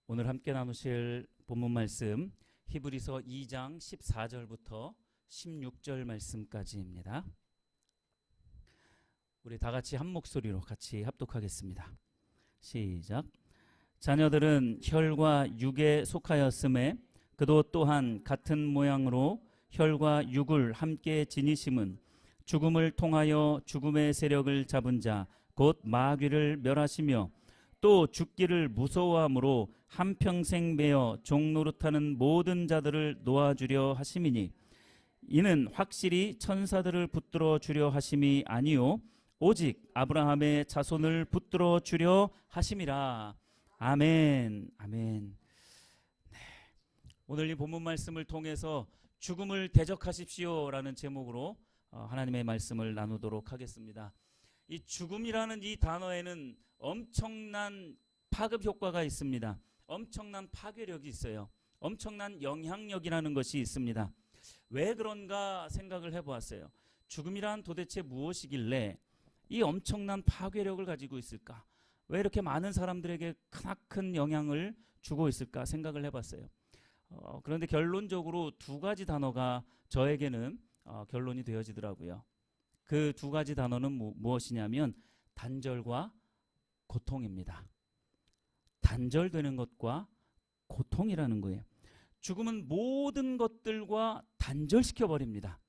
오늘 함께 나누실 본문 말씀 히브리서 2장 14절부터 16절 말씀까지입니다. 우리 다 같이 한 목소리로 같이 합독하겠습니다. 시작. 자녀들은 혈과 육에 속하였음에 그도 또한 같은 모양으로 혈과 육을 함께 지니심은 죽음을 통하여 죽음의 세력을 잡은 자 곧 마귀를 멸하시며 또 죽기를 무서워함으로 한평생 매어 종노릇하는 모든 자들을 놓아주려 하심이니 이는 확실히 천사들을 붙들어 주려 하심이 아니요 오직 아브라함의 자손을 붙들어 주려 하심이라. 아멘. 아멘. 네. 오늘 이 본문 말씀을 통해서 죽음을 대적하십시오라는 제목으로 하나님의 말씀을 나누도록 하겠습니다. 이 죽음이라는 이 단어에는 엄청난 파급 효과가 있습니다. 엄청난 파괴력이 있어요. 엄청난 영향력이라는 것이 있습니다. 왜 그런가 생각을 해보았어요. 죽음이란 도대체 무엇이길래 이 엄청난 파괴력을 가지고 있을까? 왜 이렇게 많은 사람들에게 크나큰 영향을 주고 있을까 생각을 해봤어요. 그런데 결론적으로 두 가지 단어가 저에게는 결론이 되어지더라고요. 그 두 가지 단어는 무엇이냐면 단절과 고통입니다. 단절되는 것과 고통이라는 거예요. 죽음은 모든 것들과 단절시켜버립니다.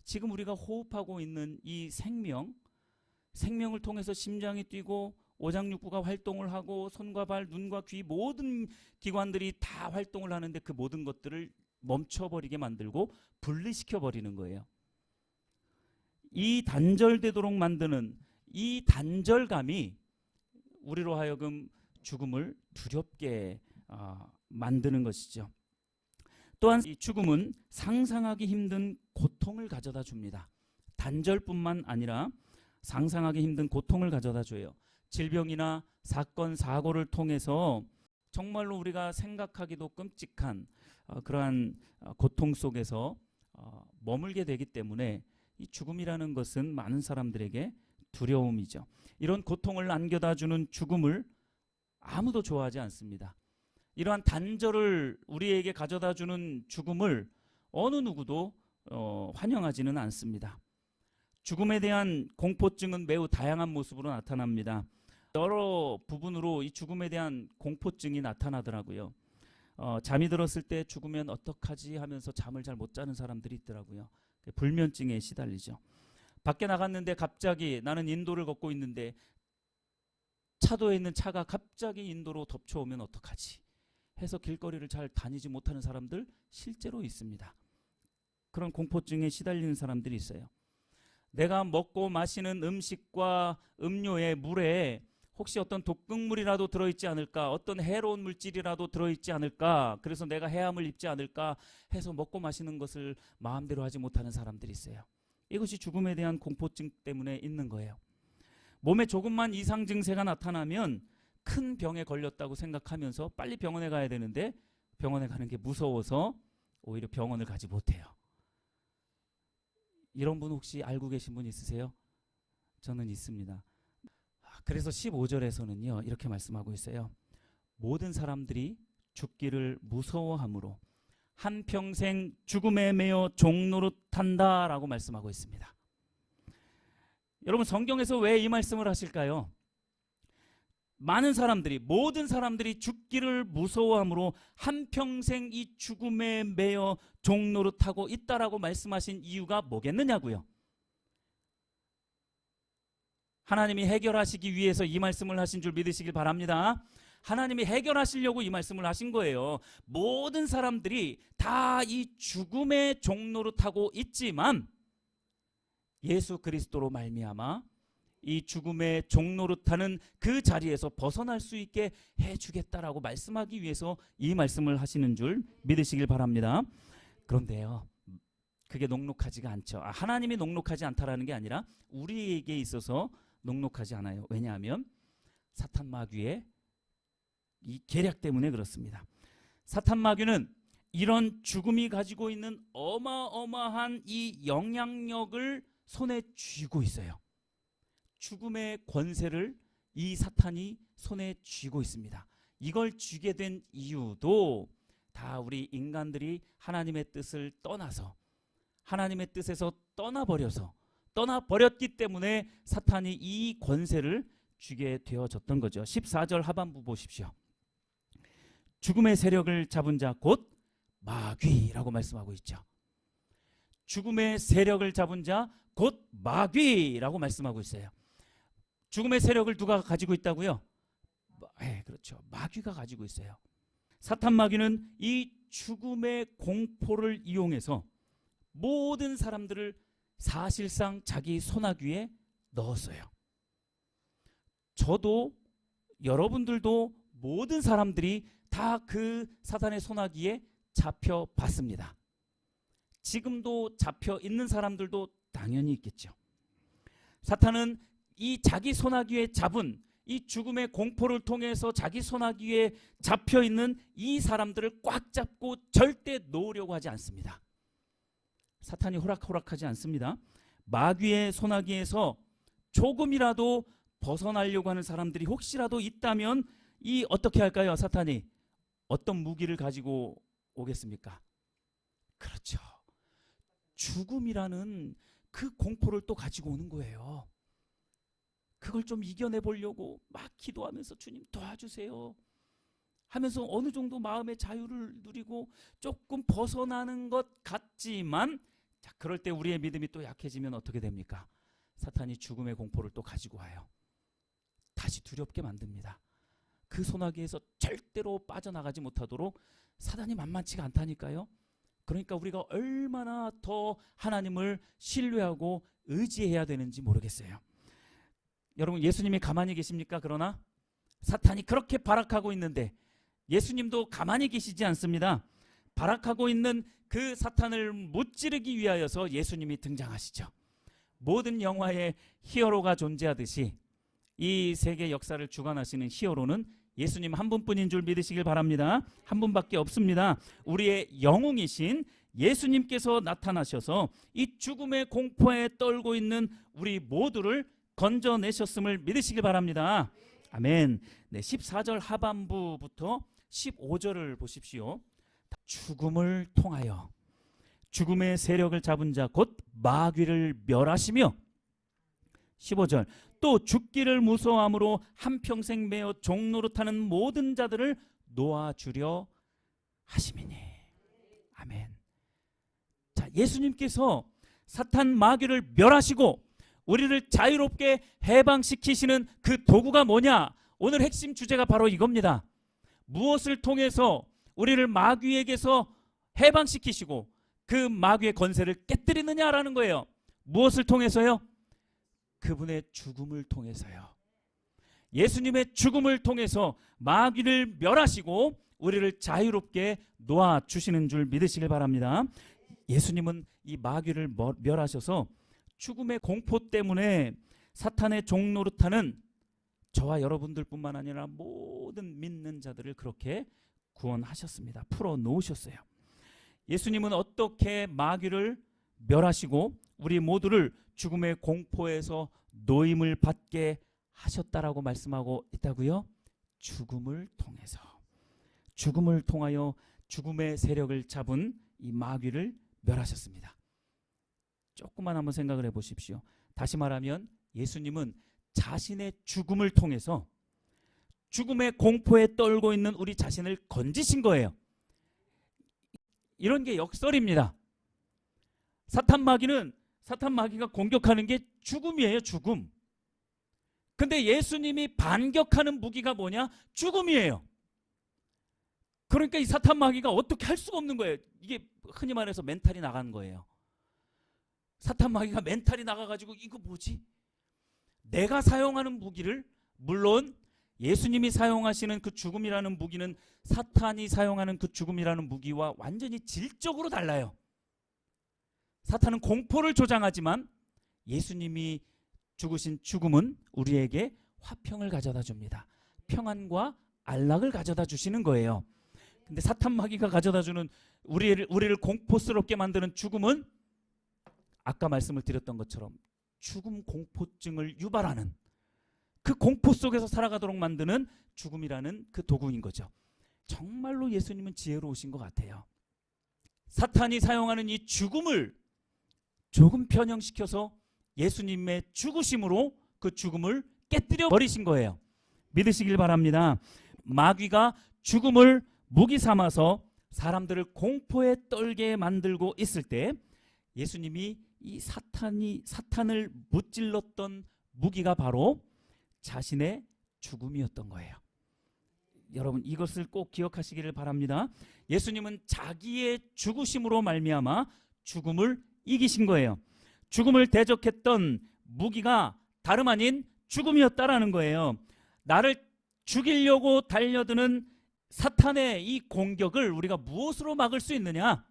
지금 우리가 호흡하고 있는 이 생명을 통해서 심장이 뛰고 오장육부가 활동을 하고 손과 발, 눈과 귀 모든 기관들이 다 활동을 하는데 그 모든 것들을 멈춰버리게 만들고 분리시켜버리는 거예요. 이 단절되도록 만드는 이 단절감이 우리로 하여금 죽음을 두렵게 만드는 것이죠. 또한 이 죽음은 상상하기 힘든 고통을 가져다 줍니다. 단절뿐만 아니라 상상하기 힘든 고통을 가져다 줘요. 질병이나 사건, 사고를 통해서 정말로 우리가 생각하기도 끔찍한 그러한 고통 속에서 머물게 되기 때문에 이 죽음이라는 것은 많은 사람들에게 두려움이죠. 이런 고통을 안겨다 주는 죽음을 아무도 좋아하지 않습니다. 이러한 단절을 우리에게 가져다 주는 죽음을 어느 누구도 환영하지는 않습니다. 죽음에 대한 공포증은 매우 다양한 모습으로 나타납니다. 여러 부분으로 이 죽음에 대한 공포증이 나타나더라고요. 잠이 들었을 때 죽으면 어떡하지 하면서 잠을 잘 못 자는 사람들이 있더라고요. 불면증에 시달리죠. 밖에 나갔는데 갑자기 나는 인도를 걷고 있는데 차도에 있는 차가 갑자기 인도로 덮쳐오면 어떡하지 해서 길거리를 잘 다니지 못하는 사람들 실제로 있습니다. 그런 공포증에 시달리는 사람들이 있어요. 내가 먹고 마시는 음식과 음료의 물에 혹시 어떤 독극물이라도 들어있지 않을까, 어떤 해로운 물질이라도 들어있지 않을까, 그래서 내가 해함을 입지 않을까 해서 먹고 마시는 것을 마음대로 하지 못하는 사람들이 있어요. 이것이 죽음에 대한 공포증 때문에 있는 거예요. 몸에 조금만 이상 증세가 나타나면 큰 병에 걸렸다고 생각하면서 빨리 병원에 가야 되는데 병원에 가는 게 무서워서 오히려 병원을 가지 못해요. 이런 분 혹시 알고 계신 분 있으세요? 저는 있습니다. 그래서 15절에서는요 이렇게 말씀하고 있어요. 모든 사람들이 죽기를 무서워함으로 한평생 죽음에 매여 종노릇한다 라고 말씀하고 있습니다. 여러분 성경에서 왜 이 말씀을 하실까요? 모든 사람들이 죽기를 무서워함으로 한평생 이 죽음에 매여 종노릇하고 있다라고 말씀하신 이유가 뭐겠느냐고요. 하나님이 해결하시기 위해서 이 말씀을 하신 줄 믿으시길 바랍니다. 하나님이 해결하시려고 이 말씀을 하신 거예요. 모든 사람들이 다 이 죽음의 종노릇하고 있지만 예수 그리스도로 말미암아 이 죽음의 종노릇하는 그 자리에서 벗어날 수 있게 해주겠다라고 말씀하기 위해서 이 말씀을 하시는 줄 믿으시길 바랍니다. 그런데요 그게 녹록하지가 않죠. 하나님이 녹록하지 않다라는 게 아니라 우리에게 있어서 녹록하지 않아요. 왜냐하면 사탄 마귀의 이 계략 때문에 그렇습니다. 사탄 마귀는 이런 죽음이 가지고 있는 어마어마한 이 영향력을 손에 쥐고 있어요. 죽음의 권세를 이 사탄이 손에 쥐고 있습니다. 이걸 주게 된 이유도 다 우리 인간들이 하나님의 뜻을 떠나서, 하나님의 뜻에서 떠나버렸기 때문에 사탄이 이 권세를 주게 되어졌던 거죠. 14절 하반부 보십시오. 죽음의 세력을 잡은 자 곧 마귀라고 말씀하고 있죠. 죽음의 세력을 잡은 자 곧 마귀라고 말씀하고 있어요. 죽음의 세력을 누가 가지고 있다고요? 그렇죠. 마귀가 가지고 있어요. 사탄 마귀는 이 죽음의 공포를 이용해서 모든 사람들을 사실상 자기 손아귀에 넣었어요. 저도 여러분들도 모든 사람들이 다 그 사탄의 손아귀에 잡혀봤습니다. 지금도 잡혀 있는 사람들도 당연히 있겠죠. 사탄은 이 자기 손아귀에 잡은 이 죽음의 공포를 통해서 자기 손아귀에 잡혀 있는 이 사람들을 꽉 잡고 절대 놓으려고 하지 않습니다. 사탄이 호락호락하지 않습니다. 마귀의 손아귀에서 조금이라도 벗어나려고 하는 사람들이 혹시라도 있다면 이 어떻게 할까요? 사탄이 어떤 무기를 가지고 오겠습니까? 그렇죠. 죽음이라는 그 공포를 또 가지고 오는 거예요. 그걸 좀 이겨내 보려고 막 기도하면서 주님 도와주세요 하면서 어느 정도 마음의 자유를 누리고 조금 벗어나는 것 같지만, 자, 그럴 때 우리의 믿음이 또 약해지면 어떻게 됩니까? 사탄이 죽음의 공포를 또 가지고 와요. 다시 두렵게 만듭니다. 그 소나기에서 절대로 빠져나가지 못하도록 사단이 만만치가 않다니까요. 그러니까 우리가 얼마나 더 하나님을 신뢰하고 의지해야 되는지 모르겠어요. 여러분, 예수님이 가만히 계십니까? 그러나 사탄이 그렇게 발악하고 있는데 예수님도 가만히 계시지 않습니다. 발악하고 있는 그 사탄을 무찌르기 위하여서 예수님이 등장하시죠. 모든 영화에 히어로가 존재하듯이 이 세계 역사를 주관하시는 히어로는 예수님 한 분뿐인 줄 믿으시길 바랍니다. 한 분밖에 없습니다. 우리의 영웅이신 예수님께서 나타나셔서 이 죽음의 공포에 떨고 있는 우리 모두를 건져내셨음을 믿으시길 바랍니다. 아멘. 네, 14절 하반부부터 15절을 보십시오. 죽음을 통하여 죽음의 세력을 잡은 자 곧 마귀를 멸하시며, 15절 또 죽기를 무서워함으로 한평생 매어 종노릇하는 모든 자들을 놓아주려 하심이니. 아멘. 자, 예수님께서 사탄 마귀를 멸하시고 우리를 자유롭게 해방시키시는 그 도구가 뭐냐? 오늘 핵심 주제가 바로 이겁니다. 무엇을 통해서 우리를 마귀에게서 해방시키시고 그 마귀의 권세를 깨뜨리느냐라는 거예요. 무엇을 통해서요? 그분의 죽음을 통해서요. 예수님의 죽음을 통해서 마귀를 멸하시고 우리를 자유롭게 놓아주시는 줄 믿으시길 바랍니다. 예수님은 이 마귀를 멸하셔서 죽음의 공포 때문에 사탄의 종노릇하는 저와 여러분들뿐만 아니라 모든 믿는 자들을 그렇게 구원하셨습니다. 풀어놓으셨어요. 예수님은 어떻게 마귀를 멸하시고 우리 모두를 죽음의 공포에서 노임을 받게 하셨다라고 말씀하고 있다고요? 죽음을 통해서, 죽음을 통하여 죽음의 세력을 잡은 이 마귀를 멸하셨습니다. 조금만 한번 생각을 해보십시오. 다시 말하면 예수님은 자신의 죽음을 통해서 죽음의 공포에 떨고 있는 우리 자신을 건지신 거예요. 이런 게 역설입니다. 사탄 마귀가 공격하는 게 죽음이에요. 죽음. 근데 예수님이 반격하는 무기가 뭐냐? 죽음이에요. 그러니까 이 사탄 마귀가 어떻게 할 수가 없는 거예요. 이게 흔히 말해서 멘탈이 나간 거예요. 사탄 마귀가 멘탈이 나가가지고 이거 뭐지? 내가 사용하는 무기를, 물론 예수님이 사용하시는 그 죽음이라는 무기는 사탄이 사용하는 그 죽음이라는 무기와 완전히 질적으로 달라요. 사탄은 공포를 조장하지만 예수님이 죽으신 죽음은 우리에게 화평을 가져다 줍니다. 평안과 안락을 가져다 주시는 거예요. 근데 사탄 마귀가 가져다 주는 우리를 공포스럽게 만드는 죽음은 아까 말씀을 드렸던 것처럼 죽음 공포증을 유발하는 그 공포 속에서 살아가도록 만드는 죽음이라는 그 도구인 거죠. 정말로 예수님은 지혜로우신 것 같아요. 사탄이 사용하는 이 죽음을 조금 변형시켜서 예수님의 죽으심으로 그 죽음을 깨뜨려 버리신 거예요. 믿으시길 바랍니다. 마귀가 죽음을 무기 삼아서 사람들을 공포에 떨게 만들고 있을 때 예수님이 이 사탄을 무찔렀던 무기가 바로 자신의 죽음이었던 거예요. 여러분 이것을 꼭 기억하시기를 바랍니다. 예수님은 자기의 죽으심으로 말미암아 죽음을 이기신 거예요. 죽음을 대적했던 무기가 다름 아닌 죽음이었다라는 거예요. 나를 죽이려고 달려드는 사탄의 이 공격을 우리가 무엇으로 막을 수 있느냐?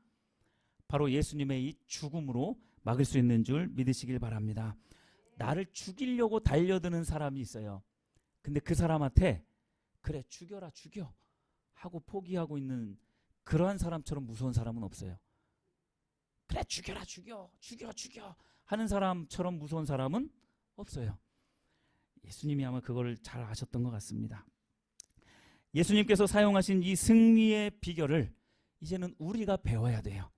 바로 예수님의 이 죽음으로 막을 수 있는 줄 믿으시길 바랍니다. 나를 죽이려고 달려드는 사람이 있어요. 근데 그 사람한테 그래 죽여라 죽여 하고 포기하고 있는 그러한 사람처럼 무서운 사람은 없어요. 그래 죽여라 죽여 하는 사람처럼 무서운 사람은 없어요. 예수님이 아마 그걸 잘 아셨던 것 같습니다. 예수님께서 사용하신 이 승리의 비결을 이제는 우리가 배워야 돼요.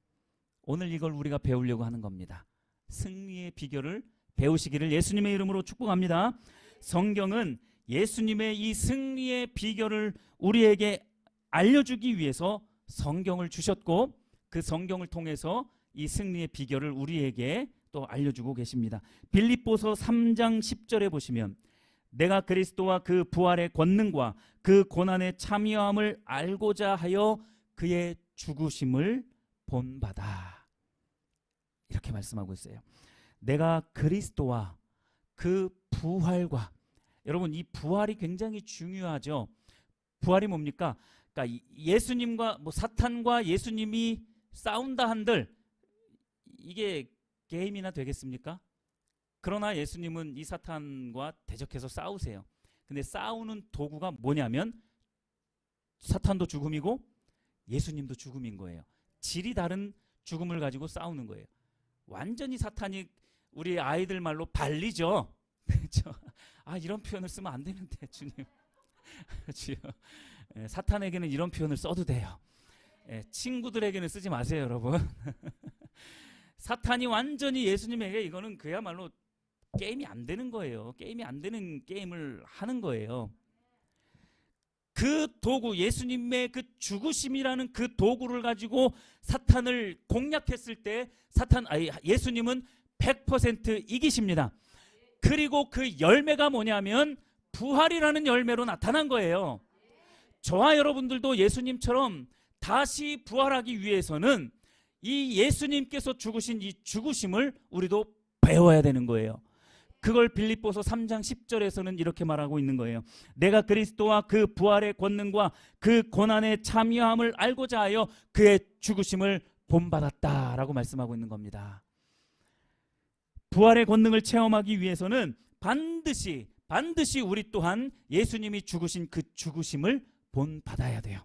오늘 이걸 우리가 배우려고 하는 겁니다. 승리의 비결을 배우시기를 예수님의 이름으로 축복합니다. 성경은 예수님의 이 승리의 비결을 우리에게 알려주기 위해서 성경을 주셨고 그 성경을 통해서 이 승리의 비결을 우리에게 또 알려주고 계십니다. 빌립보서 3장 10절에 보시면 내가 그리스도와 그 부활의 권능과 그 고난의 참여함을 알고자 하여 그의 죽으심을 본받아 이렇게 말씀하고 있어요. 내가 그리스도와 그 부활과 여러분 이 부활이 굉장히 중요하죠. 부활이 뭡니까? 그러니까 예수님과 사탄과 예수님이 싸운다 한들 이게 게임이나 되겠습니까? 그러나 예수님은 이 사탄과 대적해서 싸우세요. 근데 싸우는 도구가 뭐냐면 사탄도 죽음이고 예수님도 죽음인 거예요. 질이 다른 죽음을 가지고 싸우는 거예요. 완전히 사탄이 우리 아이들 말로 발리죠. 그렇죠? 아 이런 표현을 쓰면 안 되는데 주님. 그렇죠? 사탄에게는 이런 표현을 써도 돼요. 친구들에게는 쓰지 마세요, 여러분. 사탄이 완전히 예수님에게 이거는 그야말로 게임이 안 되는 거예요. 게임이 안 되는 게임을 하는 거예요. 그 도구, 예수님의 그 죽으심이라는 그 도구를 가지고 사탄을 공략했을 때 예수님은 100% 이기십니다. 그리고 그 열매가 뭐냐면 부활이라는 열매로 나타난 거예요. 저와 여러분들도 예수님처럼 다시 부활하기 위해서는 이 예수님께서 죽으신 이 죽으심을 우리도 배워야 되는 거예요. 그걸 빌립보서 3장 10절에서는 이렇게 말하고 있는 거예요. 내가 그리스도와 그 부활의 권능과 그 고난의 참여함을 알고자 하여 그의 죽으심을 본받았다라고 말씀하고 있는 겁니다. 부활의 권능을 체험하기 위해서는 반드시 우리 또한 예수님이 죽으신 그 죽으심을 본받아야 돼요.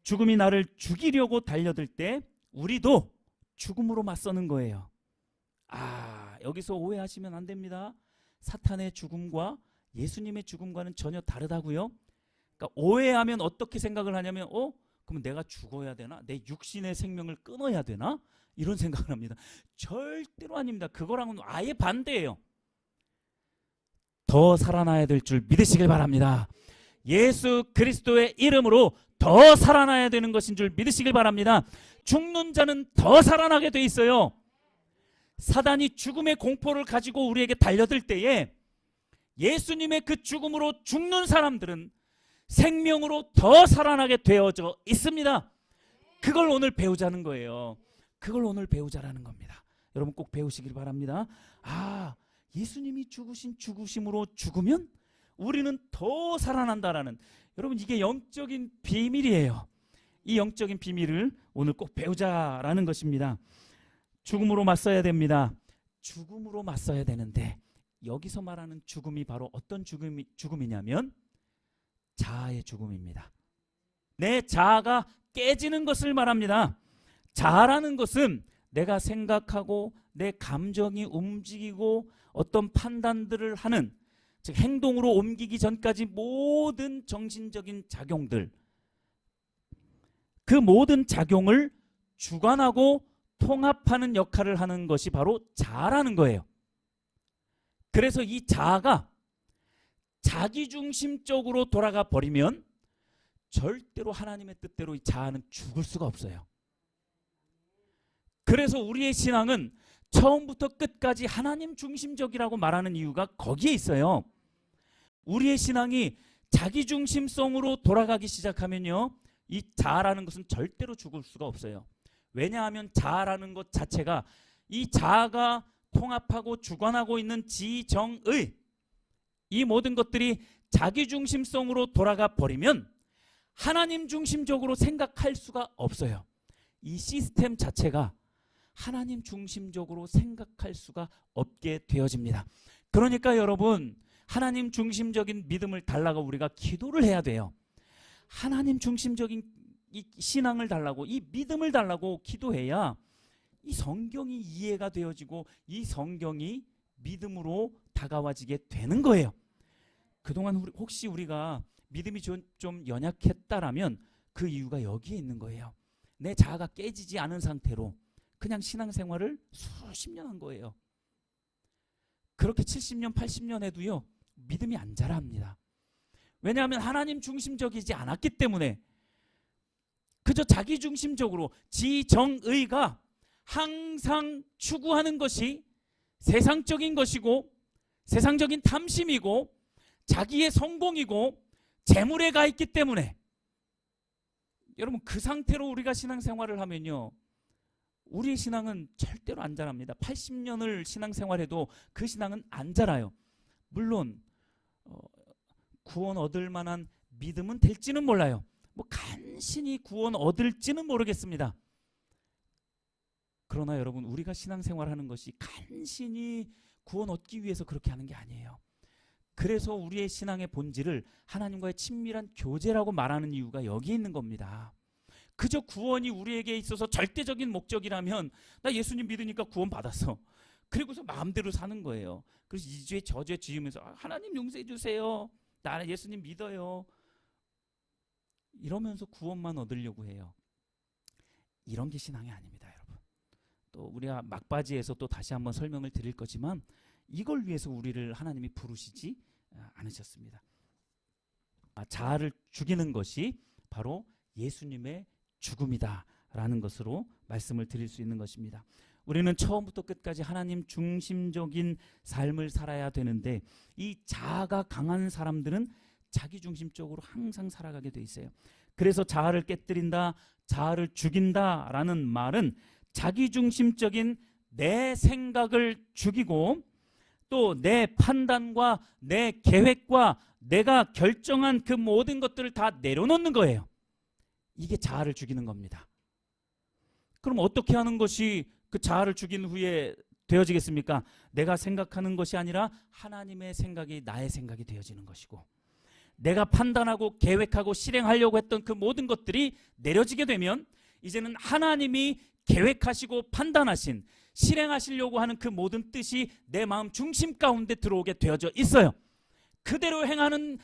죽음이 나를 죽이려고 달려들 때 우리도 죽음으로 맞서는 거예요. 여기서 오해하시면 안 됩니다. 사탄의 죽음과 예수님의 죽음과는 전혀 다르다고요. 그러니까 오해하면 어떻게 생각을 하냐면 그럼 내가 죽어야 되나? 내 육신의 생명을 끊어야 되나? 이런 생각을 합니다. 절대로 아닙니다. 그거랑은 아예 반대예요. 더 살아나야 될 줄 믿으시길 바랍니다. 예수 그리스도의 이름으로 더 살아나야 되는 것인 줄 믿으시길 바랍니다. 죽는 자는 더 살아나게 돼 있어요. 사단이 죽음의 공포를 가지고 우리에게 달려들 때에 예수님의 그 죽음으로 죽는 사람들은 생명으로 더 살아나게 되어져 있습니다. 그걸 오늘 배우자는 거예요. 그걸 오늘 배우자라는 겁니다. 여러분 꼭 배우시길 바랍니다. 예수님이 죽으신 죽으심으로 죽으면 우리는 더 살아난다라는, 여러분 이게 영적인 비밀이에요. 이 영적인 비밀을 오늘 꼭 배우자라는 것입니다. 죽음으로 맞서야 됩니다. 죽음으로 맞서야 되는데 여기서 말하는 죽음이 바로 어떤 죽음이냐면 자아의 죽음입니다. 내 자아가 깨지는 것을 말합니다. 자아라는 것은 내가 생각하고 내 감정이 움직이고 어떤 판단들을 하는, 즉 행동으로 옮기기 전까지 모든 정신적인 작용들, 그 모든 작용을 주관하고 통합하는 역할을 하는 것이 바로 자아라는 거예요. 그래서 이 자아가 자기중심적으로 돌아가 버리면 절대로 하나님의 뜻대로 이 자아는 죽을 수가 없어요. 그래서 우리의 신앙은 처음부터 끝까지 하나님 중심적이라고 말하는 이유가 거기에 있어요. 우리의 신앙이 자기중심성으로 돌아가기 시작하면요, 이 자아라는 것은 절대로 죽을 수가 없어요. 왜냐하면 자아라는 것 자체가, 이 자아가 통합하고 주관하고 있는 지정의 이 모든 것들이 자기중심성으로 돌아가 버리면 하나님 중심적으로 생각할 수가 없어요. 이 시스템 자체가 하나님 중심적으로 생각할 수가 없게 되어집니다. 그러니까 여러분, 하나님 중심적인 믿음을 달라고 우리가 기도를 해야 돼요. 하나님 중심적인 이 신앙을 달라고, 이 믿음을 달라고 기도해야 이 성경이 이해가 되어지고 이 성경이 믿음으로 다가와지게 되는 거예요. 그동안 혹시 우리가 믿음이 좀 연약했다라면 그 이유가 여기에 있는 거예요. 내 자아가 깨지지 않은 상태로 그냥 신앙생활을 수십 년 한 거예요. 그렇게 70년, 80년 해도요, 믿음이 안 자랍니다. 왜냐하면 하나님 중심적이지 않았기 때문에, 그저 자기 중심적으로 지정의가 항상 추구하는 것이 세상적인 것이고, 세상적인 탐심이고, 자기의 성공이고, 재물에 가 있기 때문에, 여러분, 그 상태로 우리가 신앙생활을 하면요, 우리의 신앙은 절대로 안 자랍니다. 80년을 신앙생활해도 그 신앙은 안 자라요. 물론 구원 얻을 만한 믿음은 될지는 몰라요. 뭐 간신히 구원 얻을지는 모르겠습니다. 그러나 여러분, 우리가 신앙생활하는 것이 간신히 구원 얻기 위해서 그렇게 하는 게 아니에요. 그래서 우리의 신앙의 본질을 하나님과의 친밀한 교제라고 말하는 이유가 여기 있는 겁니다. 그저 구원이 우리에게 있어서 절대적인 목적이라면, 나 예수님 믿으니까 구원 받았어, 그리고서 마음대로 사는 거예요. 그래서 이 죄 저 죄 지으면서 하나님 용서해 주세요, 나 예수님 믿어요, 이러면서 구원만 얻으려고 해요. 이런 게 신앙이 아닙니다, 여러분. 또 우리가 막바지에서 또 다시 한번 설명을 드릴 거지만, 이걸 위해서 우리를 하나님이 부르시지 않으셨습니다. 자아를 죽이는 것이 바로 예수님의 죽음이다라는 것으로 말씀을 드릴 수 있는 것입니다. 우리는 처음부터 끝까지 하나님 중심적인 삶을 살아야 되는데, 이 자아가 강한 사람들은 자기 중심적으로 항상 살아가게 돼 있어요. 그래서 자아를 깨뜨린다, 자아를 죽인다라는 말은 자기 중심적인 내 생각을 죽이고, 또 내 판단과 내 계획과 내가 결정한 그 모든 것들을 다 내려놓는 거예요. 이게 자아를 죽이는 겁니다. 그럼 어떻게 하는 것이 그 자아를 죽인 후에 되어지겠습니까? 내가 생각하는 것이 아니라 하나님의 생각이 나의 생각이 되어지는 것이고, 내가 판단하고 계획하고 실행하려고 했던 그 모든 것들이 내려지게 되면, 이제는 하나님이 계획하시고 판단하신, 실행하시려고 하는 그 모든 뜻이 내 마음 중심 가운데 들어오게 되어져 있어요. 그대로 행하는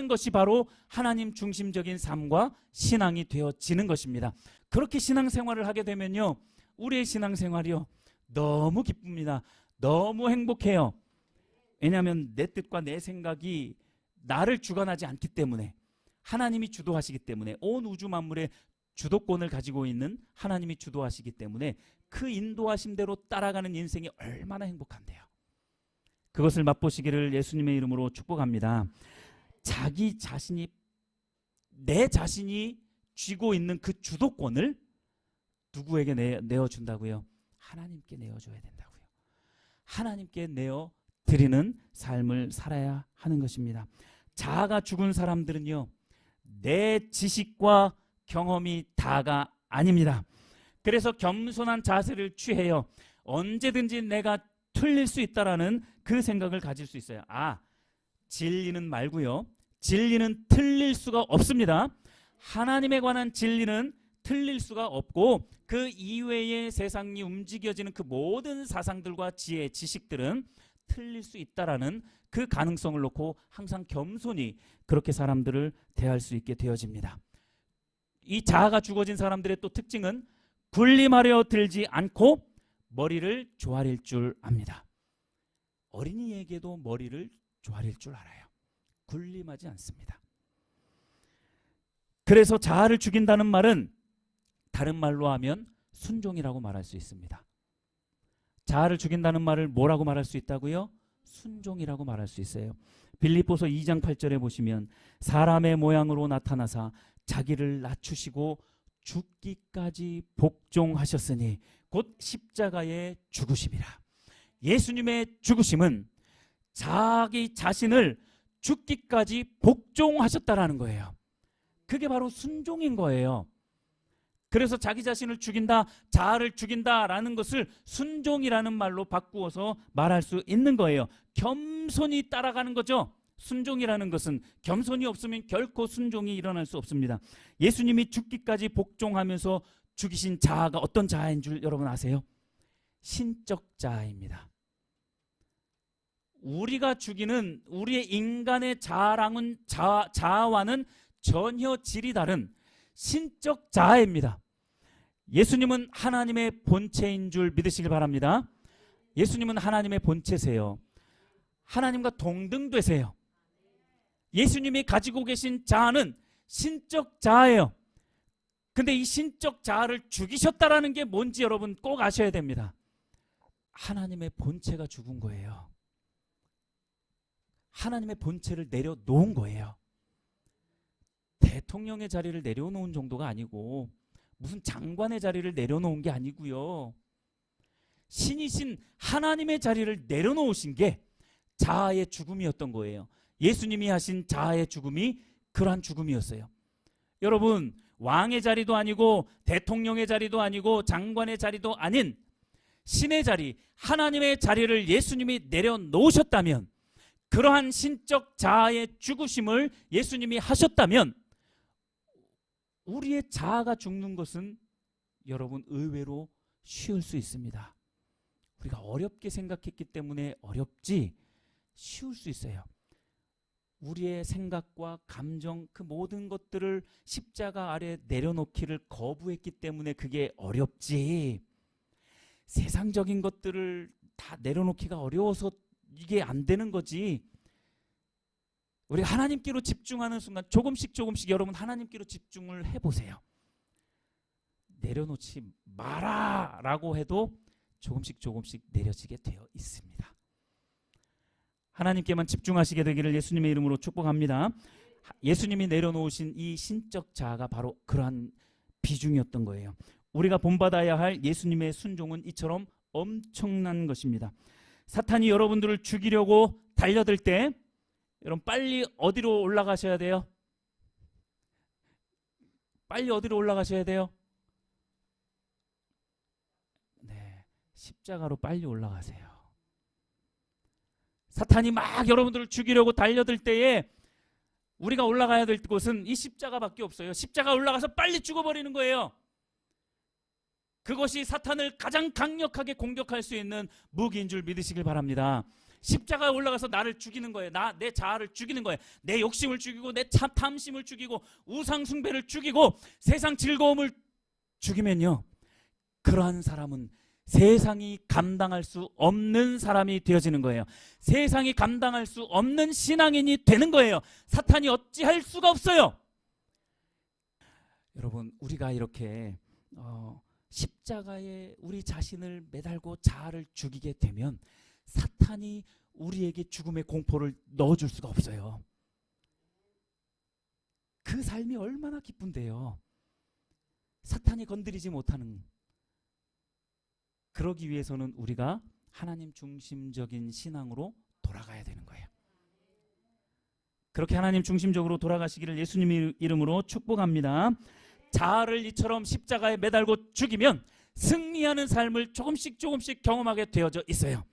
것이 바로 하나님 중심적인 삶과 신앙이 되어지는 것입니다. 그렇게 신앙생활을 하게 되면요, 우리의 신앙생활이요, 너무 기쁩니다. 너무 행복해요. 왜냐하면 내 뜻과 내 생각이 나를 주관하지 않기 때문에, 하나님이 주도하시기 때문에, 온 우주 만물의 주도권을 가지고 있는 하나님이 주도하시기 때문에 그 인도하심대로 따라가는 인생이 얼마나 행복한데요. 그것을 맛보시기를 예수님의 이름으로 축복합니다. 자기 자신이, 내 자신이 쥐고 있는 그 주도권을 누구에게 내어준다고요? 하나님께 내어줘야 된다고요. 하나님께 내어드리는 삶을 살아야 하는 것입니다. 자아가 죽은 사람들은요, 내 지식과 경험이 다가 아닙니다. 그래서 겸손한 자세를 취해요. 언제든지 내가 틀릴 수 있다라는 그 생각을 가질 수 있어요. 진리는 말고요, 진리는 틀릴 수가 없습니다. 하나님에 관한 진리는 틀릴 수가 없고, 그 이외의 세상이 움직여지는 그 모든 사상들과 지혜, 지식들은 틀릴 수 있다라는 그 가능성을 놓고 항상 겸손히 그렇게 사람들을 대할 수 있게 되어집니다. 이 자아가 죽어진 사람들의 또 특징은 군림하려 들지 않고 머리를 조아릴 줄 압니다. 어린이에게도 머리를 조아릴 줄 알아요. 군림하지 않습니다. 그래서 자아를 죽인다는 말은 다른 말로 하면 순종이라고 말할 수 있습니다. 자아를 죽인다는 말을 뭐라고 말할 수 있다고요? 순종이라고 말할 수 있어요. 빌립보서 2장 8절에 보시면 사람의 모양으로 나타나사 자기를 낮추시고 죽기까지 복종하셨으니 곧 십자가의 죽으심이라. 예수님의 죽으심은 자기 자신을 죽기까지 복종하셨다라는 거예요. 그게 바로 순종인 거예요. 그래서 자기 자신을 죽인다, 자아를 죽인다라는 것을 순종이라는 말로 바꾸어서 말할 수 있는 거예요. 겸손히 따라가는 거죠. 순종이라는 것은 겸손이 없으면 결코 순종이 일어날 수 없습니다. 예수님이 죽기까지 복종하면서 죽이신 자아가 어떤 자아인 줄 여러분 아세요? 신적 자아입니다. 우리가 죽이는 우리의 인간의 자아와는 전혀 질이 다른 신적 자아입니다. 예수님은 하나님의 본체인 줄 믿으시길 바랍니다. 예수님은 하나님의 본체세요. 하나님과 동등되세요. 예수님이 가지고 계신 자아는 신적 자아예요. 근데 이 신적 자아를 죽이셨다라는 게 뭔지 여러분 꼭 아셔야 됩니다. 하나님의 본체가 죽은 거예요. 하나님의 본체를 내려놓은 거예요. 대통령의 자리를 내려놓은 정도가 아니고 무슨 장관의 자리를 내려놓은 게 아니고요. 신이신 하나님의 자리를 내려놓으신 게 자아의 죽음이었던 거예요. 예수님이 하신 자아의 죽음이 그러한 죽음이었어요. 여러분, 왕의 자리도 아니고 대통령의 자리도 아니고 장관의 자리도 아닌 신의 자리, 하나님의 자리를 예수님이 내려놓으셨다면, 그러한 신적 자아의 죽으심을 예수님이 하셨다면 우리의 자아가 죽는 것은 여러분 의외로 쉬울 수 있습니다. 우리가 어렵게 생각했기 때문에 어렵지 쉬울 수 있어요. 우리의 생각과 감정, 그 모든 것들을 십자가 아래 내려놓기를 거부했기 때문에 그게 어렵지, 세상적인 것들을 다 내려놓기가 어려워서 이게 안 되는 거지. 우리가 하나님께로 집중하는 순간 조금씩 여러분 하나님께로 집중을 해보세요. 내려놓지 마라 라고 해도 조금씩 내려지게 되어 있습니다. 하나님께만 집중하시게 되기를 예수님의 이름으로 축복합니다. 예수님이 내려놓으신 이 신적 자아가 바로 그러한 비중이었던 거예요. 우리가 본받아야 할 예수님의 순종은 이처럼 엄청난 것입니다. 사탄이 여러분들을 죽이려고 달려들 때 여러분 빨리 어디로 올라가셔야 돼요? 빨리 어디로 올라가셔야 돼요? 네, 십자가로 빨리 올라가세요. 사탄이 막 여러분들을 죽이려고 달려들 때에 우리가 올라가야 될 곳은 이 십자가밖에 없어요. 십자가 올라가서 빨리 죽어버리는 거예요. 그것이 사탄을 가장 강력하게 공격할 수 있는 무기인 줄 믿으시길 바랍니다. 십자가에 올라가서 나를 죽이는 거예요. 내 자아를 죽이는 거예요. 내 욕심을 죽이고 내 탐심을 죽이고 우상 숭배를 죽이고 세상 즐거움을 죽이면요, 그러한 사람은 세상이 감당할 수 없는 사람이 되어지는 거예요. 세상이 감당할 수 없는 신앙인이 되는 거예요. 사탄이 어찌할 수가 없어요. 여러분, 우리가 이렇게 십자가에 우리 자신을 매달고 자아를 죽이게 되면 사탄이 우리에게 죽음의 공포를 넣어줄 수가 없어요. 그 삶이 얼마나 기쁜데요. 사탄이 건드리지 못하는. 그러기 위해서는 우리가 하나님 중심적인 신앙으로 돌아가야 되는 거예요. 그렇게 하나님 중심적으로 돌아가시기를 예수님의 이름으로 축복합니다. 자아를 이처럼 십자가에 매달고 죽이면 승리하는 삶을 조금씩 경험하게 되어져 있어요.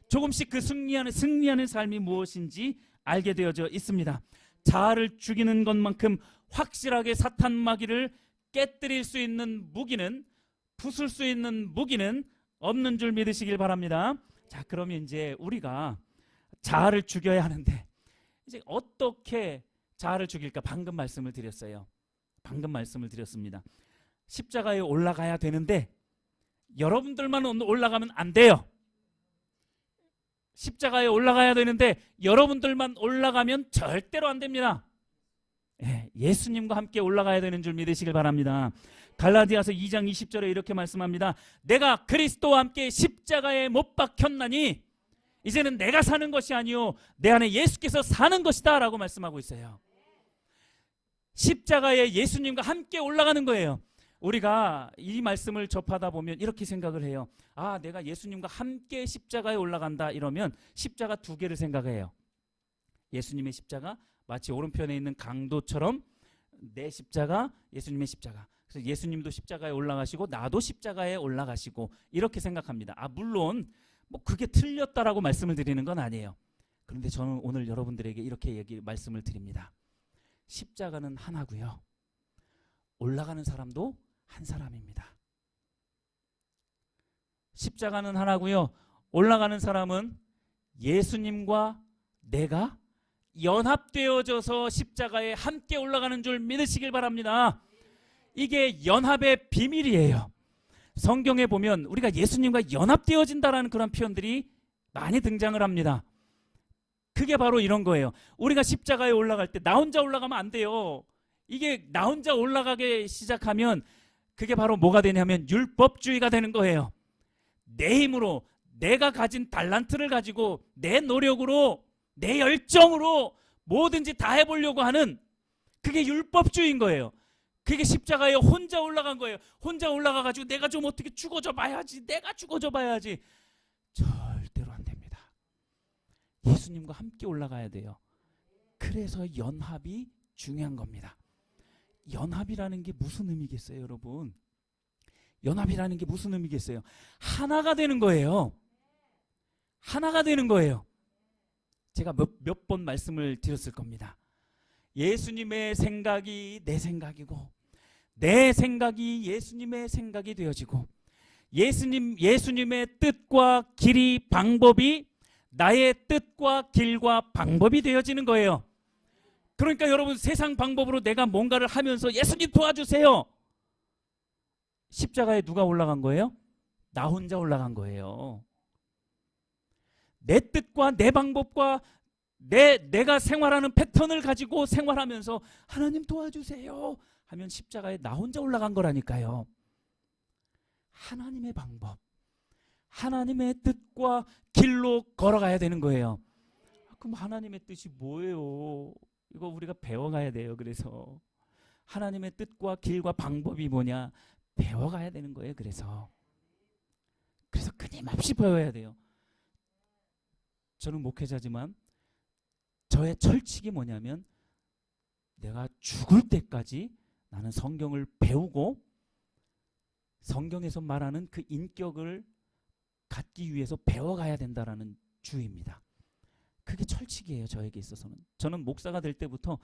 조금씩 그 승리하는 삶이 무엇인지 알게 되어져 있습니다. 자아를 죽이는 것만큼 확실하게 사탄 마귀를 깨뜨릴 수 있는 무기는, 부술 수 있는 무기는 없는 줄 믿으시길 바랍니다. 자, 자, 그러면 이제 우리가 자아를 죽여야 하는데 이제 어떻게 자아를 죽일까? 방금 말씀을 드렸어요. 방금 말씀을 드렸습니다. 십자가에 올라가야 되는데 여러분들만 올라가면 안 돼요. 십자가에 올라가야 되는데 여러분들만 올라가면 절대로 안 됩니다. 예수님과 함께 올라가야 되는 줄 믿으시길 바랍니다. 갈라디아서 2장 20절에 이렇게 말씀합니다. 내가 그리스도와 함께 십자가에 못 박혔나니 이제는 내가 사는 것이 아니요 내 안에 예수께서 사는 것이다 라고 말씀하고 있어요. 십자가에 예수님과 함께 올라가는 거예요. 우리가 이 말씀을 접하다 보면 이렇게 생각을 해요. 아, 내가 예수님과 함께 십자가에 올라간다 이러면 십자가 두 개를 생각해요. 예수님의 십자가 마치 오른편에 있는 강도처럼 내 십자가, 예수님의 십자가. 그래서 예수님도 십자가에 올라가시고 나도 십자가에 올라가시고 이렇게 생각합니다. 아, 물론 뭐 그게 틀렸다라고 말씀을 드리는 건 아니에요. 그런데 저는 오늘 여러분들에게 이렇게 말씀을 드립니다. 십자가는 하나고요. 올라가는 사람도 한 사람입니다. 십자가는 하나고요. 올라가는 사람은 예수님과 내가 연합되어져서 십자가에 함께 올라가는 줄 믿으시길 바랍니다. 이게 연합의 비밀이에요. 성경에 보면 우리가 예수님과 연합되어진다라는 그런 표현들이 많이 등장을 합니다. 그게 바로 이런 거예요. 우리가 십자가에 올라갈 때 나 혼자 올라가면 안 돼요. 이게 나 혼자 올라가게 시작하면 그게 바로 뭐가 되냐면 율법주의가 되는 거예요. 내 힘으로 내가 가진 달란트를 가지고 내 노력으로 내 열정으로 뭐든지 다 해보려고 하는 그게 율법주의인 거예요. 그게 십자가에 혼자 올라간 거예요. 혼자 올라가가지고 내가 좀 어떻게 죽어져 봐야지, 내가 죽어져 봐야지. 절대로 안 됩니다. 예수님과 함께 올라가야 돼요. 그래서 연합이 중요한 겁니다. 연합이라는 게 무슨 의미겠어요, 여러분? 연합이라는 게 무슨 의미겠어요? 하나가 되는 거예요. 하나가 되는 거예요. 제가 몇 번 말씀을 드렸을 겁니다. 예수님의 생각이 내 생각이고 내 생각이 예수님의 생각이 되어지고 예수님의 뜻과 길이 방법이 나의 뜻과 길과 방법이 되어지는 거예요. 그러니까 여러분 세상 방법으로 내가 뭔가를 하면서 예수님 도와주세요. 십자가에 누가 올라간 거예요? 나 혼자 올라간 거예요. 내 뜻과 내 방법과 내가 생활하는 패턴을 가지고 생활하면서 하나님 도와주세요 하면 십자가에 나 혼자 올라간 거라니까요. 하나님의 방법, 하나님의 뜻과 길로 걸어가야 되는 거예요. 그럼 하나님의 뜻이 뭐예요? 이거 우리가 배워가야 돼요. 그래서 하나님의 뜻과 길과 방법이 뭐냐 배워가야 되는 거예요. 그래서 끊임없이 배워야 돼요. 저는 목회자지만 저의 철칙이 뭐냐면 내가 죽을 때까지 나는 성경을 배우고 성경에서 말하는 그 인격을 갖기 위해서 배워가야 된다라는 주의입니다. 그게 철칙이에요. 저에게 있어서는. 저는 목사가 될 때부터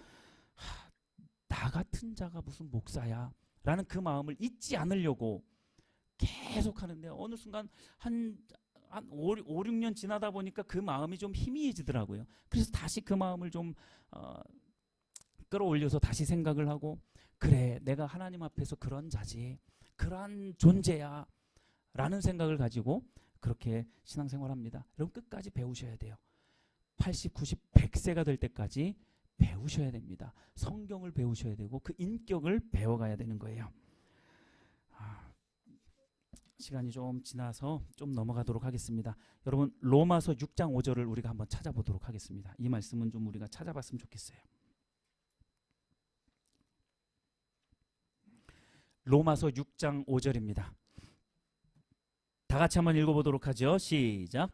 나 같은 자가 무슨 목사야 라는 그 마음을 잊지 않으려고 계속 하는데 어느 순간 한 5, 6년 지나다 보니까 그 마음이 좀 희미해지더라고요. 그래서 다시 그 마음을 좀 끌어올려서 다시 생각을 하고 그래 내가 하나님 앞에서 그런 자지 그런 존재야 라는 생각을 가지고 그렇게 신앙생활합니다. 여러분 끝까지 배우셔야 돼요. 80, 90, 100세가 될 때까지 배우셔야 됩니다. 성경을 배우셔야 되고 그 인격을 배워가야 되는 거예요. 시간이 좀 지나서 좀 넘어가도록 하겠습니다. 여러분 로마서 6장 5절을 우리가 한번 찾아보도록 하겠습니다. 이 말씀은 좀 우리가 찾아봤으면 좋겠어요. 로마서 6장 5절입니다. 다 같이 한번 읽어보도록 하죠. 시작.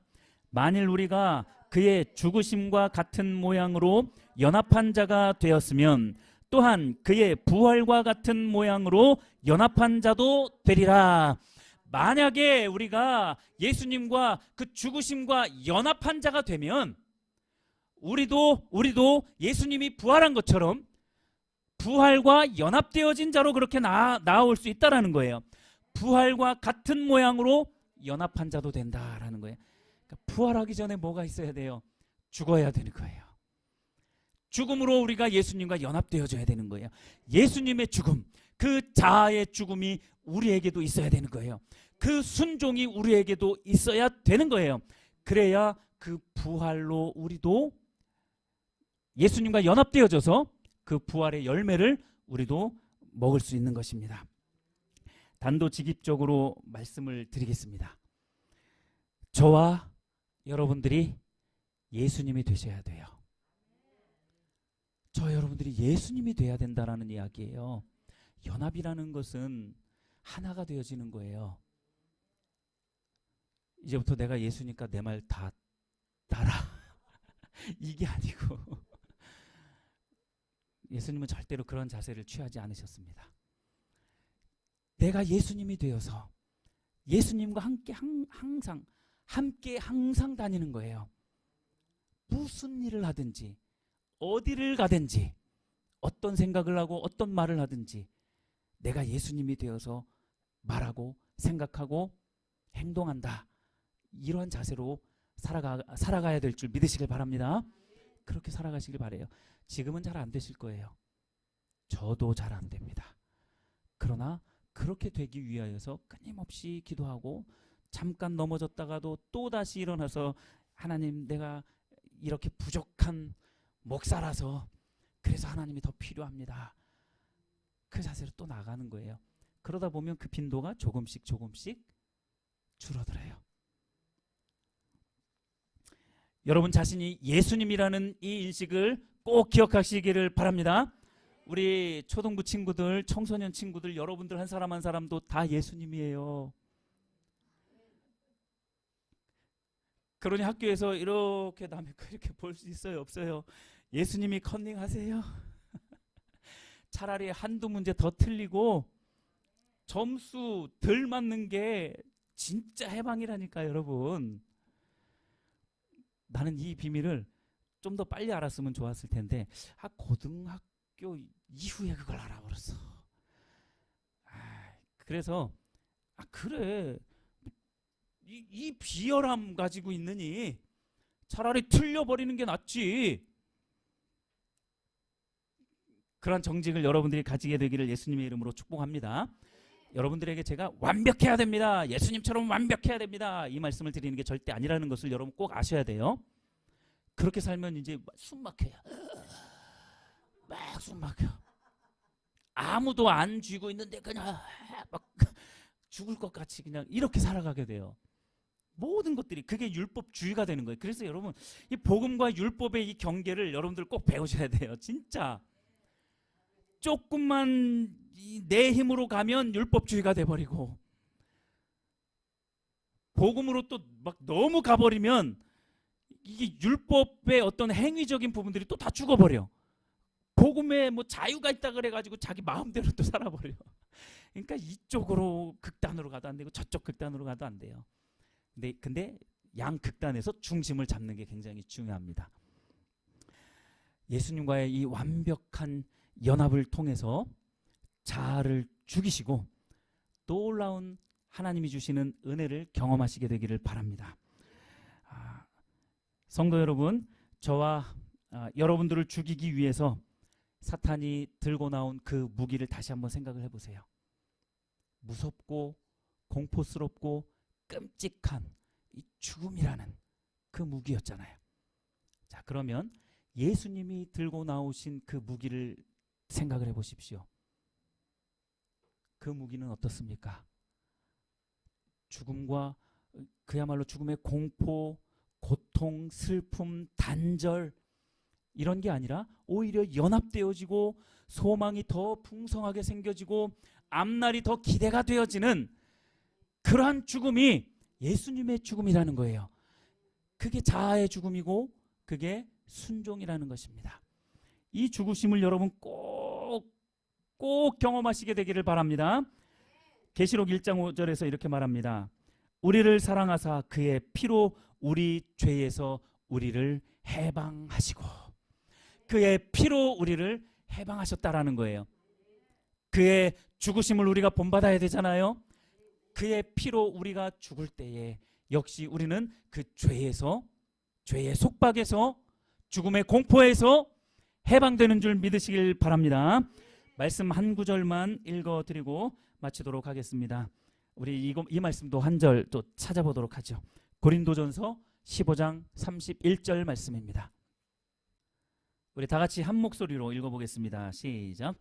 만일 우리가 그의 죽으심과 같은 모양으로 연합한 자가 되었으면 또한 그의 부활과 같은 모양으로 연합한 자도 되리라. 만약에 우리가 예수님과 그 죽으심과 연합한 자가 되면 우리도 예수님이 부활한 것처럼 부활과 연합되어진 자로 그렇게 나올 수 있다라는 거예요. 부활과 같은 모양으로 연합한 자도 된다라는 거예요. 그러니까 부활하기 전에 뭐가 있어야 돼요? 죽어야 되는 거예요. 죽음으로 우리가 예수님과 연합되어져야 되는 거예요. 예수님의 죽음, 그 자아의 죽음이 우리에게도 있어야 되는 거예요. 그 순종이 우리에게도 있어야 되는 거예요. 그래야 그 부활로 우리도 예수님과 연합되어져서 그 부활의 열매를 우리도 먹을 수 있는 것입니다. 단도직입적으로 말씀을 드리겠습니다. 저와 여러분들이 예수님이 되셔야 돼요. 저 여러분들이 예수님이 돼야 된다라는 이야기예요. 연합이라는 것은 하나가 되어지는 거예요. 이제부터 내가 예수니까 내 말 다 따라. 이게 아니고 예수님은 절대로 그런 자세를 취하지 않으셨습니다. 내가 예수님이 되어서 예수님과 함께 항상 다니는 거예요. 무슨 일을 하든지 어디를 가든지 어떤 생각을 하고 어떤 말을 하든지 내가 예수님이 되어서 말하고 생각하고 행동한다. 이러한 자세로 살아가야 될 줄 믿으시길 바랍니다. 그렇게 살아가시길 바라요. 지금은 잘 안 되실 거예요. 저도 잘 안 됩니다. 그러나 그렇게 되기 위하여서 끊임없이 기도하고 잠깐 넘어졌다가도 또다시 일어나서 하나님, 내가 이렇게 부족한 목사라서 그래서 하나님이 더 필요합니다. 그 자세로 또 나가는 거예요. 그러다 보면 그 빈도가 조금씩 줄어들어요. 여러분 자신이 예수님이라는 이 인식을 꼭 기억하시기를 바랍니다. 우리 초등부 친구들, 청소년 친구들, 여러분들 한 사람 한 사람도 다 예수님이에요. 그러니 학교에서 이렇게 남의 거 이렇게 볼 수 있어요, 없어요? 예수님이 컨닝하세요. 차라리 한두 문제 더 틀리고 점수 덜 맞는 게 진짜 해방이라니까 여러분. 나는 이 비밀을 좀 더 빨리 알았으면 좋았을 텐데 고등학교 이후에 그걸 알아버렸어. 그래서 그래, 이 비열함 가지고 있느니 차라리 틀려버리는 게 낫지. 그런 정직을 여러분들이 가지게 되기를 예수님의 이름으로 축복합니다. 여러분들에게 제가 완벽해야 됩니다, 예수님처럼 완벽해야 됩니다, 이 말씀을 드리는 게 절대 아니라는 것을 여러분 꼭 아셔야 돼요. 그렇게 살면 이제 숨 막혀요. 막 숨 막혀. 아무도 안 쥐고 있는데 그냥 막 죽을 것 같이 그냥 이렇게 살아가게 돼요. 모든 것들이 그게 율법주의가 되는 거예요. 그래서 여러분 이 복음과 율법의 이 경계를 여러분들 꼭 배우셔야 돼요. 진짜 조금만 내 힘으로 가면 율법주의가 돼버리고 복음으로 또 막 너무 가버리면 이게 율법의 어떤 행위적인 부분들이 또 다 죽어버려. 복음에 뭐 자유가 있다 그래가지고 자기 마음대로 또 살아버려. 그러니까 이쪽으로 극단으로 가도 안 되고 저쪽 극단으로 가도 안 돼요. 근데 양 극단에서 중심을 잡는 게 굉장히 중요합니다. 예수님과의 이 완벽한 연합을 통해서 자아를 죽이시고 놀라운 하나님이 주시는 은혜를 경험하시게 되기를 바랍니다. 성도 여러분, 저와 여러분들을 죽이기 위해서 사탄이 들고 나온 그 무기를 다시 한번 생각을 해보세요. 무섭고 공포스럽고 끔찍한 이 죽음이라는 그 무기였잖아요. 자, 그러면 예수님이 들고 나오신 그 무기를 생각을 해보십시오. 그 무기는 어떻습니까? 죽음과 그야말로 죽음의 공포, 고통, 슬픔, 단절 이런 게 아니라 오히려 연합되어지고 소망이 더 풍성하게 생겨지고 앞날이 더 기대가 되어지는 그러한 죽음이 예수님의 죽음이라는 거예요. 그게 자아의 죽음이고 그게 순종이라는 것입니다. 이 죽으심을 여러분 꼭 경험하시게 되기를 바랍니다. 계시록 1장 5절에서 이렇게 말합니다. 우리를 사랑하사 그의 피로 우리 죄에서 우리를 해방하시고, 그의 피로 우리를 해방하셨다라는 거예요. 그의 죽으심을 우리가 본받아야 되잖아요. 그의 피로 우리가 죽을 때에 역시 우리는 그 죄에서, 죄의 속박에서, 죽음의 공포에서 해방되는 줄 믿으시길 바랍니다. 말씀 한 구절만 읽어드리고 마치도록 하겠습니다. 우리 이 말씀도 한 절 또 찾아보도록 하죠. 고린도전서 15장 31절 말씀입니다. 우리 다 같이 한 목소리로 읽어보겠습니다. 시작.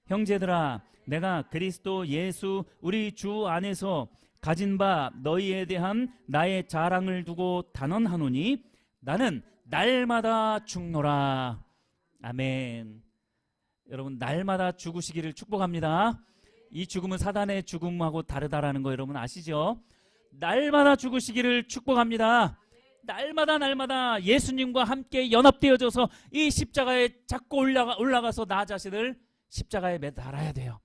형제들아, 내가 그리스도 예수 우리 주 안에서 가진 바 너희에 대한 나의 자랑을 두고 단언하노니 나는 날마다 죽노라. 아멘. 여러분, 날마다 죽으시기를 축복합니다. 이 죽음은 사단의 죽음하고 다르다라는 거 여러분 아시죠? 날마다 죽으시기를 축복합니다. 날마다 예수님과 함께 연합되어져서 이 십자가에 자꾸 올라가서 나 자신을 십자가에 매달아야 돼요.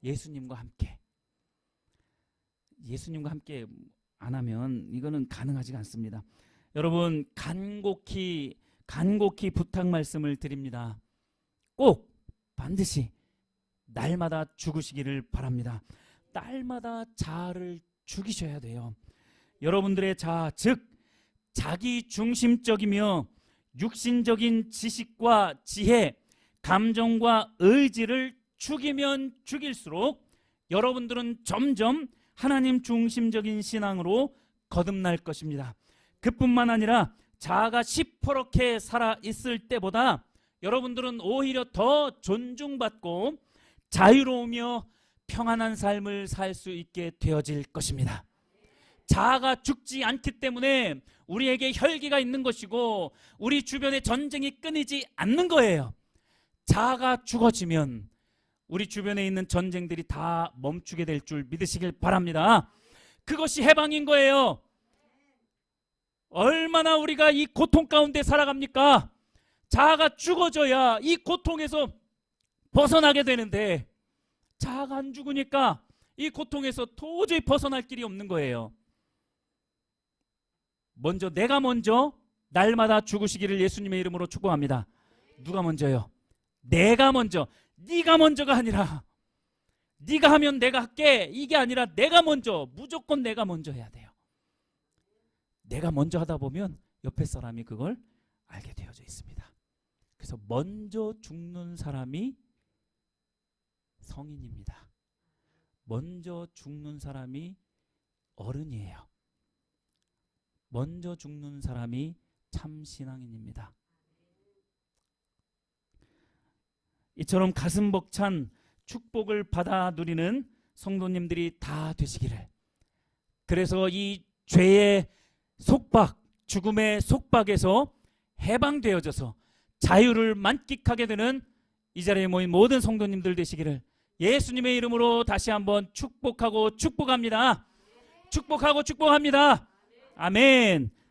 예수님과 함께. 예수님과 함께 안 하면 이거는 가능하지가 않습니다. 여러분, 간곡히 부탁 말씀을 드립니다. 꼭 반드시 날마다 죽으시기를 바랍니다. 날마다 자아를 죽이셔야 돼요. 여러분들의 자아, 즉 자기 중심적이며 육신적인 지식과 지혜, 감정과 의지를 죽이면 죽일수록 여러분들은 점점 하나님 중심적인 신앙으로 거듭날 것입니다. 그뿐만 아니라 자아가 시퍼렇게 살아있을 때보다 여러분들은 오히려 더 존중받고 자유로우며 평안한 삶을 살 수 있게 되어질 것입니다. 자아가 죽지 않기 때문에 우리에게 혈기가 있는 것이고 우리 주변에 전쟁이 끊이지 않는 거예요. 자아가 죽어지면 우리 주변에 있는 전쟁들이 다 멈추게 될 줄 믿으시길 바랍니다. 그것이 해방인 거예요. 얼마나 우리가 이 고통 가운데 살아갑니까? 자아가 죽어져야 이 고통에서 벗어나게 되는데 자아가 안 죽으니까 이 고통에서 도저히 벗어날 길이 없는 거예요. 내가 먼저 날마다 죽으시기를 예수님의 이름으로 축복합니다. 누가 먼저요? 내가 먼저. 네가 먼저가 아니라 네가 하면 내가 할게, 이게 아니라 내가 먼저, 무조건 내가 먼저 해야 돼요. 내가 먼저 하다 보면 옆에 사람이 그걸 알게 되어져 있습니다. 그래서 먼저 죽는 사람이 성인입니다. 먼저 죽는 사람이 어른이에요. 먼저 죽는 사람이 참 신앙인입니다. 이처럼 가슴 벅찬 축복을 받아 누리는 성도님들이 다 되시기를. 그래서 이 죄의 속박, 죽음의 속박에서 해방되어져서 자유를 만끽하게 되는 이 자리에 모인 모든 성도님들 되시기를 예수님의 이름으로 다시 한번 축복하고 축복합니다. 축복하고 축복합니다. 아멘.